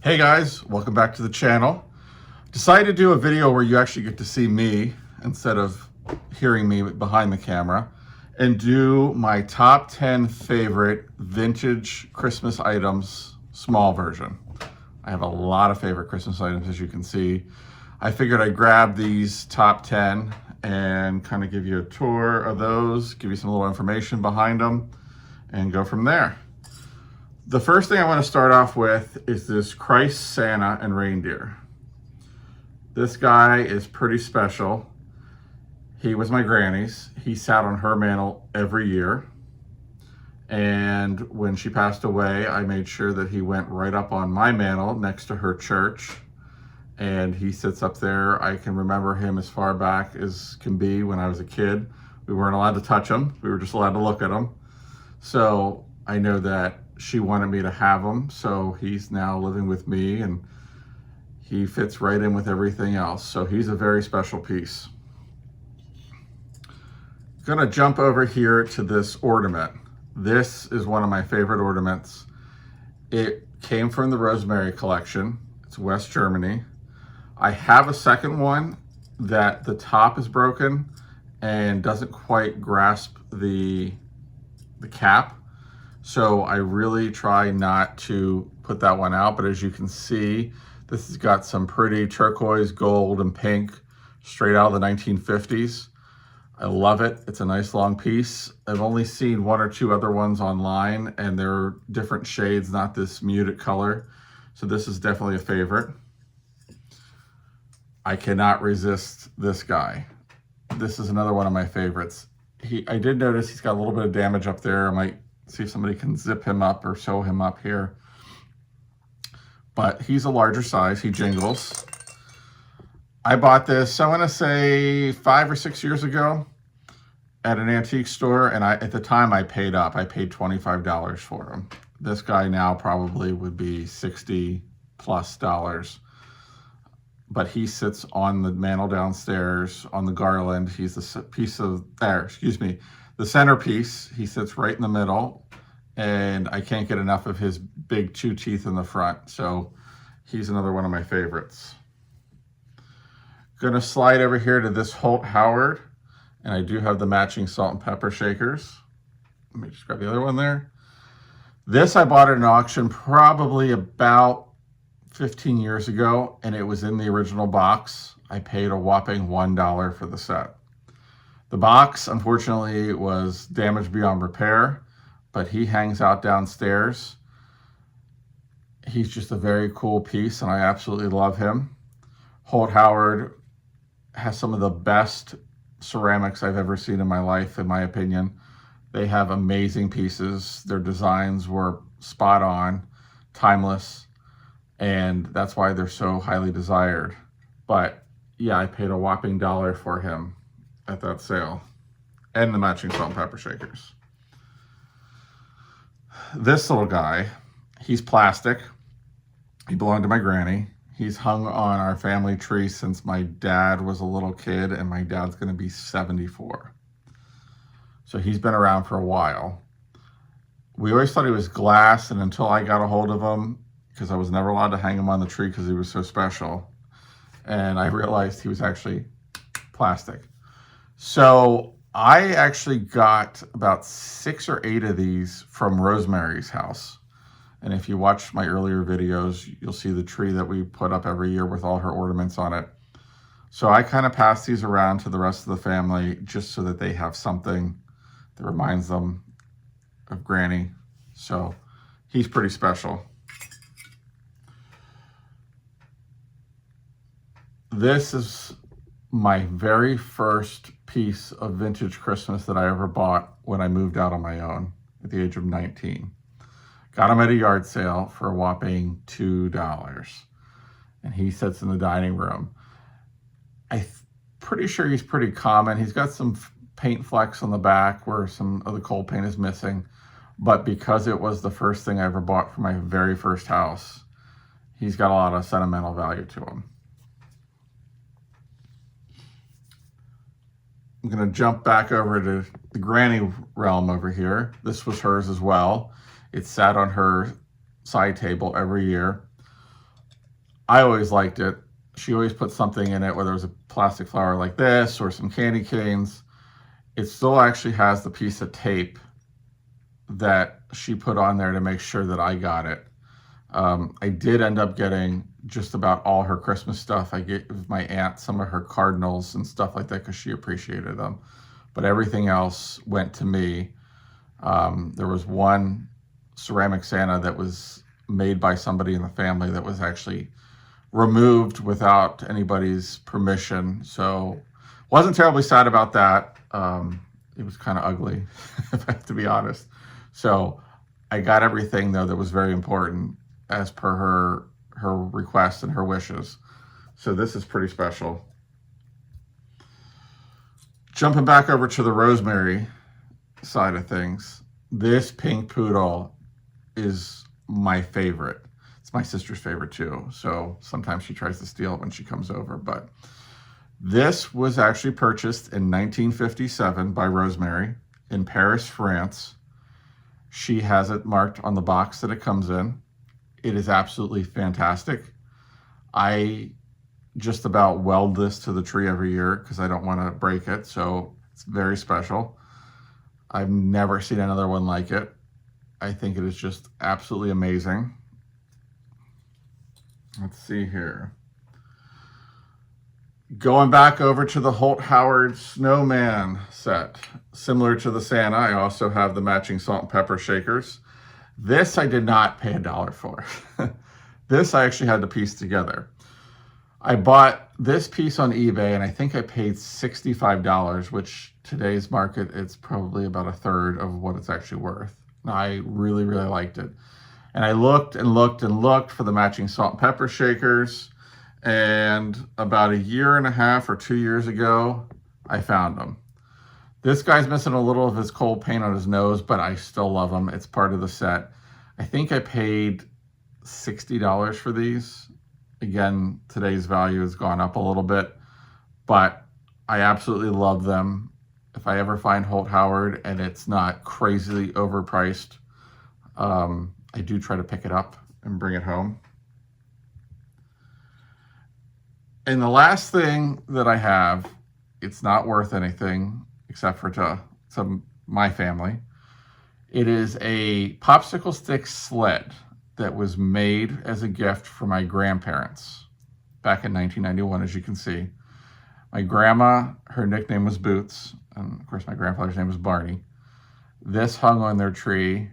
Hey guys, welcome back to the channel. Decided to do a video where you actually get to see me instead of hearing me behind the camera and do my top 10 favorite vintage Christmas items, small version. I have a lot of favorite Christmas items, as you can see. I figured I'd grab these top 10 and kind of give you a tour of those, give you some little information behind them, and go from there. The first thing I want to start off with is this Christ, Santa, and Reindeer. This guy is pretty special. He was my granny's. He sat on her mantle every year. And when she passed away, I made sure that he went right up on my mantle next to her church. And he sits up there. I can remember him as far back as can be when I was a kid. We weren't allowed to touch him. We were just allowed to look at him. So I know that she wanted me to have him, so he's now living with me and he fits right in with everything else. So he's a very special piece. Gonna jump over here to this ornament. This is one of my favorite ornaments. It came from the Rosemary collection. It's West Germany. I have a second one that the top is broken and doesn't quite grasp the cap. So I really try not to put that one out, but as you can see, this has got some pretty turquoise, gold, and pink straight out of the 1950s. I love it. It's a nice long piece. I've only seen one or two other ones online, and they're different shades, not this muted color. So this is definitely a favorite. I cannot resist this guy. This is another one of my favorites. I did notice he's got a little bit of damage up there. I might see if somebody can zip him up or sew him up here. But he's a larger size, he jingles. I bought this, I wanna say 5 or 6 years ago at an antique store, and at the time I paid up. I paid $25 for him. This guy now probably would be $60+ but he sits on the mantle downstairs on the garland. He's the piece of, the centerpiece. He sits right in the middle, and I can't get enough of his big 2 teeth in the front. So he's another one of my favorites. Gonna slide over here to this Holt Howard, and I do have the matching salt and pepper shakers. Let me just grab the other one there. This I bought at an auction probably about 15 years ago, and it was in the original box. I paid a whopping $1 for the set. The box, unfortunately, was damaged beyond repair, but he hangs out downstairs. He's just a very cool piece, and I absolutely love him. Holt Howard has some of the best ceramics I've ever seen in my life, in my opinion. They have amazing pieces. Their designs were spot on, timeless, and that's why they're so highly desired. But yeah, I paid a whopping $1 for him at that sale, and the matching salt and pepper shakers. This little guy, he's plastic. He belonged to my granny. He's hung on our family tree since my dad was a little kid, and my dad's gonna be 74. So he's been around for a while. We always thought he was glass, and until I got a hold of him, because I was never allowed to hang him on the tree because he was so special, and I realized he was actually plastic. So I actually got about 6 or 8 of these from Rosemary's house. And if you watch my earlier videos, you'll see the tree that we put up every year with all her ornaments on it. So I kind of pass these around to the rest of the family just so that they have something that reminds them of Granny. So he's pretty special. This is my very first piece of vintage Christmas that I ever bought when I moved out on my own at the age of 19. Got him at a yard sale for a whopping $2. And he sits in the dining room. I'm pretty sure he's pretty common. He's got some paint flecks on the back where some of the cold paint is missing. But because it was the first thing I ever bought for my very first house, he's got a lot of sentimental value to him. I'm gonna jump back over to the Granny realm over here. This was hers as well. It sat on her side table every year. I always liked it. She always put something in it, whether it was a plastic flower like this or some candy canes. It still actually has the piece of tape that she put on there to make sure that I got it. I did end up getting just about all her Christmas stuff. I gave my aunt some of her cardinals and stuff like that because she appreciated them. But everything else went to me. There was one ceramic Santa that was made by somebody in the family that was actually removed without anybody's permission. So wasn't terribly sad about that. It was kind of ugly, if I have to be honest. So I got everything though that was very important as per her request and her wishes. So this is pretty special. Jumping back over to the Rosemary side of things, this pink poodle is my favorite. It's my sister's favorite too. So sometimes she tries to steal it when she comes over, but this was actually purchased in 1957 by Rosemary in Paris, France. She has it marked on the box that it comes in. It is absolutely fantastic. I just about weld this to the tree every year because I don't want to break it. So it's very special. I've never seen another one like it. I think it is just absolutely amazing. Let's see here. Going back over to the Holt Howard Snowman set. Similar to the Santa, I also have the matching salt and pepper shakers. This I did not pay $1 for. This I actually had to piece together. I bought this piece on eBay and I think I paid $65, which today's market, it's probably about a third of what it's actually worth. I really, really liked it. And I looked and looked and looked for the matching salt and pepper shakers. And about a year and a half or 2 years ago, I found them. This guy's missing a little of his cold paint on his nose, but I still love him. It's part of the set. I think I paid $60 for these. Again, today's value has gone up a little bit, but I absolutely love them. If I ever find Holt Howard and it's not crazily overpriced, I do try to pick it up and bring it home. And the last thing that I have, it's not worth anything except for to my family. It is a popsicle stick sled that was made as a gift for my grandparents back in 1991, as you can see. My grandma, her nickname was Boots, and of course my grandfather's name was Barney. This hung on their tree,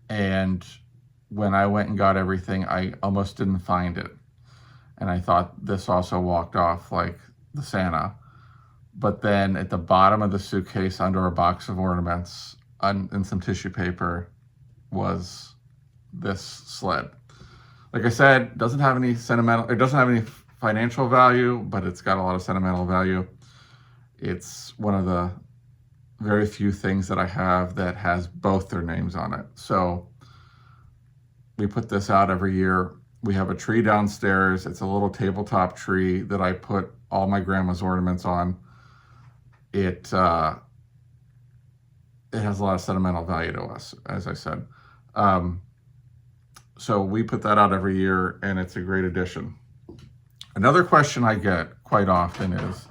and when I went and got everything, I almost didn't find it. And I thought this also walked off like the Santa. But then at the bottom of the suitcase under a box of ornaments and some tissue paper was this sled. Like I said, doesn't have any financial value, but it's got a lot of sentimental value. It's one of the very few things that I have that has both their names on it. So we put this out every year. We have a tree downstairs. It's a little tabletop tree that I put all my grandma's ornaments on. It has a lot of sentimental value to us, as I said. So we put that out every year, and it's a great addition. Another question I get quite often is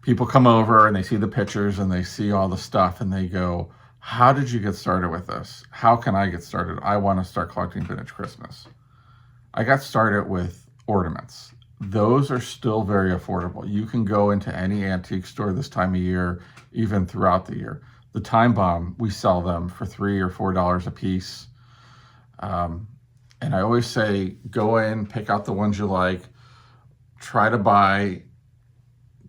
people come over and they see the pictures and they see all the stuff and they go, how did you get started with this? How can I get started? I want to start collecting vintage Christmas. I got started with ornaments. Those are still very affordable. You can go into any antique store this time of year, even throughout the year. The Time Bomb, we sell them for $3 or $4 a piece. And I always say, go in, pick out the ones you like, try to buy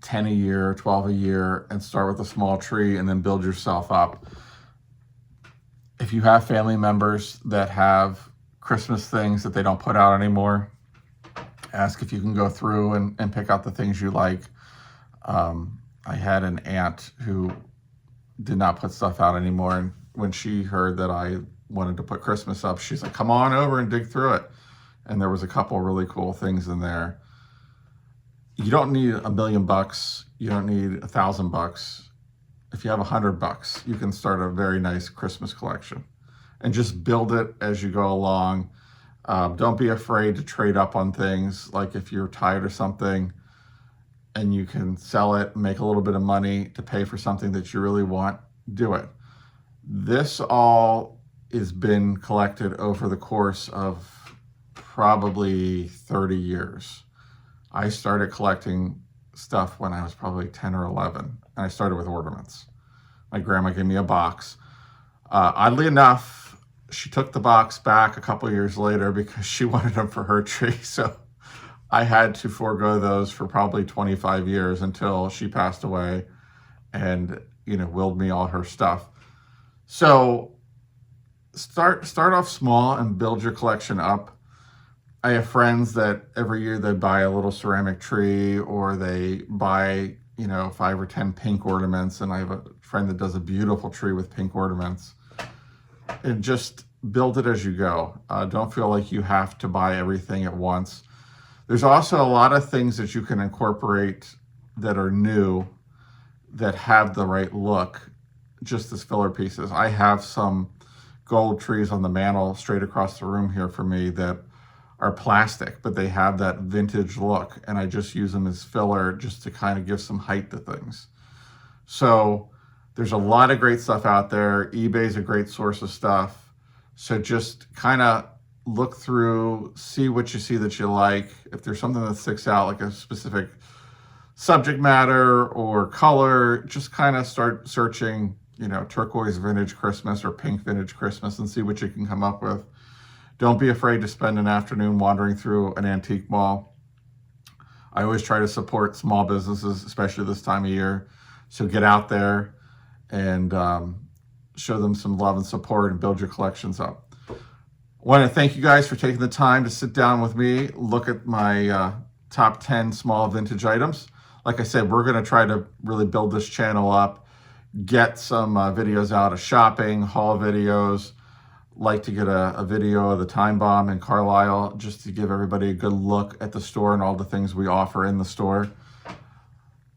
10 a year, 12 a year, and start with a small tree and then build yourself up. If you have family members that have Christmas things that they don't put out anymore, ask if you can go through and pick out the things you like. I had an aunt who did not put stuff out anymore, and when she heard that I wanted to put Christmas up, she's like, come on over and dig through it. And there was a couple really cool things in there. You don't need $1 million. You don't need $1,000. If you have $100, you can start a very nice Christmas collection and just build it as you go along. Don't be afraid to trade up on things. Like if you're tired of something and you can sell it, make a little bit of money to pay for something that you really want, do it. This all has been collected over the course of probably 30 years. I started collecting stuff when I was probably 10 or 11, and I started with ornaments. My grandma gave me a box. Oddly enough, she took the box back a couple years later because she wanted them for her tree. So I had to forego those for probably 25 years until she passed away and, willed me all her stuff. So start off small and build your collection up. I have friends that every year they buy a little ceramic tree, or they buy, 5 or 10 pink ornaments. And I have a friend that does a beautiful tree with pink ornaments. And just build it as you go. Don't feel like you have to buy everything at once. There's also a lot of things that you can incorporate that are new, that have the right look, just as filler pieces. I have some gold trees on the mantle straight across the room here for me that are plastic, but they have that vintage look, and I just use them as filler just to kind of give some height to things. So there's a lot of great stuff out there. eBay's a great source of stuff. So just kind of look through, see what you see that you like. If there's something that sticks out, like a specific subject matter or color, just kind of start searching, turquoise vintage Christmas or pink vintage Christmas, and see what you can come up with. Don't be afraid to spend an afternoon wandering through an antique mall. I always try to support small businesses, especially this time of year. So get out there and show them some love and support and build your collections up. I want to thank you guys for taking the time to sit down with me, look at my top 10 small vintage items. Like I said, we're going to try to really build this channel up, get some videos out of shopping, haul videos. Like to get a video of the Time Bomb in Carlisle, just to give everybody a good look at the store and all the things we offer in the store.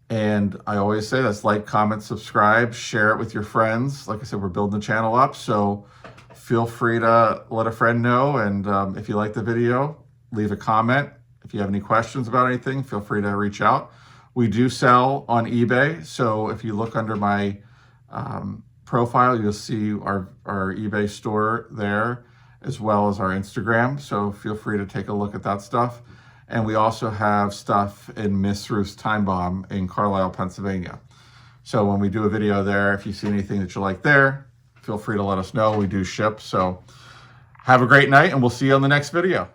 And I always say this: like, comment, subscribe, share it with your friends. Like I said, we're building the channel up, so feel free to let a friend know. And if you like the video, leave a comment. If you have any questions about anything, feel free to reach out. We do sell on eBay, so if you look under my profile, you'll see our eBay store there, as well as our Instagram. So feel free to take a look at that stuff. And we also have stuff in Miss Ruth's Time Bomb in Carlisle, Pennsylvania. So when we do a video there, if you see anything that you like there, feel free to let us know. We do ship. So have a great night, and we'll see you on the next video.